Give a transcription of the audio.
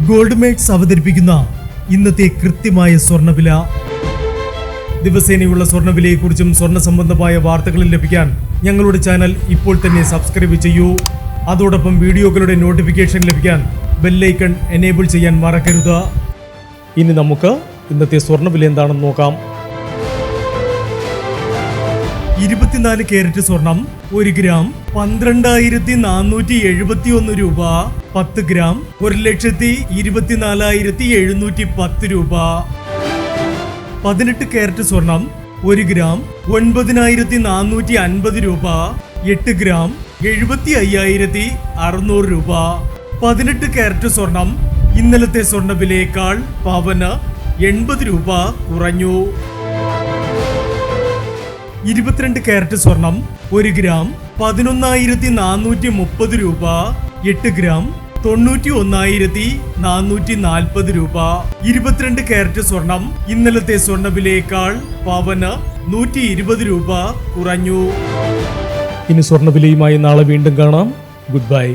Gold makes അവതരിപ്പിക്കുന്ന ഇന്നത്തെ കൃത്യമായ സ്വർണ്ണവില. ദിവസേനയുള്ള സ്വർണ്ണവിലയെക്കുറിച്ചും സ്വർണ്ണ സംബന്ധമായ വാർത്തകളും ലഭിക്കാൻ ഞങ്ങളുടെ ചാനൽ ഇപ്പോൾ തന്നെ സബ്സ്ക്രൈബ് ചെയ്യൂ. അതോടൊപ്പം വീഡിയോകളുടെ നോട്ടിഫിക്കേഷൻ ലഭിക്കാൻ ബെല്ലൈക്കൺ എനേബിൾ ചെയ്യാൻ മറക്കരുത്. ഇനി നമുക്ക് ഇന്നത്തെ സ്വർണ്ണവില എന്താണെന്ന് നോക്കാം. 24 കാരറ്റ് സ്വർണം 1 ഗ്രാം 12,471 രൂപ. 10 ഗ്രാം 1,24,710 രൂപ. 18 കാരറ്റ് സ്വർണം 1 ഗ്രാം 9,450 രൂപ. 8 ഗ്രാം 75,600 രൂപ. 18 കാരറ്റ് സ്വർണം ഇന്നലത്തെ സ്വർണ്ണവിലയേക്കാൾ പവന് 80 രൂപ കുറഞ്ഞു. 22 കാരറ്റ് സ്വർണം 1 ഗ്രാം 11,430 രൂപ. 8 ഗ്രാം 91,440 രൂപ. 22 കാരറ്റ് സ്വർണം ഇന്നലത്തെ സ്വർണ്ണവിലയേക്കാൾ പവന് 120 രൂപ കുറഞ്ഞു. ഇനി സ്വർണ്ണവിലയുമായി നാളെ വീണ്ടും കാണാം. Good bye.